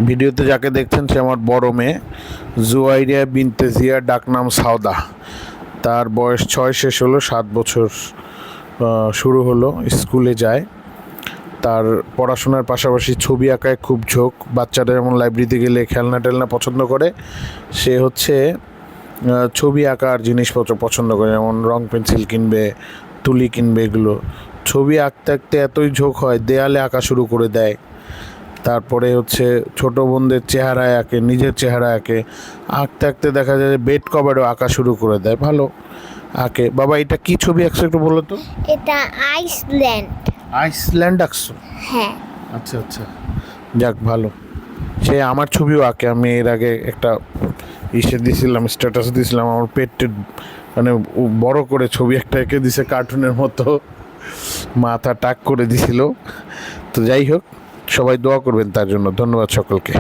ভিডিওতে যাকে দেখছেন সে আমার বড় মেয়ে জুয়াইরিয়া বিনতে জিয়া, ডাকনাম সাউদা। তার বয়স 6 শেষ হলো, 7 বছর শুরু হলো, স্কুলে যায়। তার পড়াশোনার পাশাপাশি ছবি আঁকায় খুব ঝোঁক। বাচ্চারা যেমন লাইব্রেরিতে গেলে খেলনা টেলনা পছন্দ করে, সে হচ্ছে ছবি আঁকার জিনিসপত্র পছন্দ করে, যেমন রং পেন্সিল কিনবে, তুলি কিনবে। এগুলো ছবি আঁকতে আঁকতে এতই ঝোঁক হয়, দেয়ালে আঁকা শুরু করে দেয়। তারপরে হচ্ছে ছোটো বোনদের চেহারায় আঁকে, নিজের চেহারা আঁকে। আঁকতে আঁকতে দেখা যায় যে বেড কভারও আঁকা শুরু করে দেয়, ভালো আঁকে। বাবা, এটা কি ছবি আঁকছো একটু বলো তো? এটা আইসল্যান্ড। আইসল্যান্ড আঁকছো? হ্যাঁ। আচ্ছা আচ্ছা, যাক ভালো। সে আমার ছবিও আঁকে। আমি এর আগে একটা দিয়েছিলাম, স্ট্যাটাস দিয়েছিলাম, আমার পেটের মানে বড় করে ছবি একটা এঁকে দিছে কার্টুনের মতো, মাথা টাক করে দিছিল। তো যাই হোক, সবাই দোয়া করবেন তার জন্য। ধন্যবাদ সকলকে।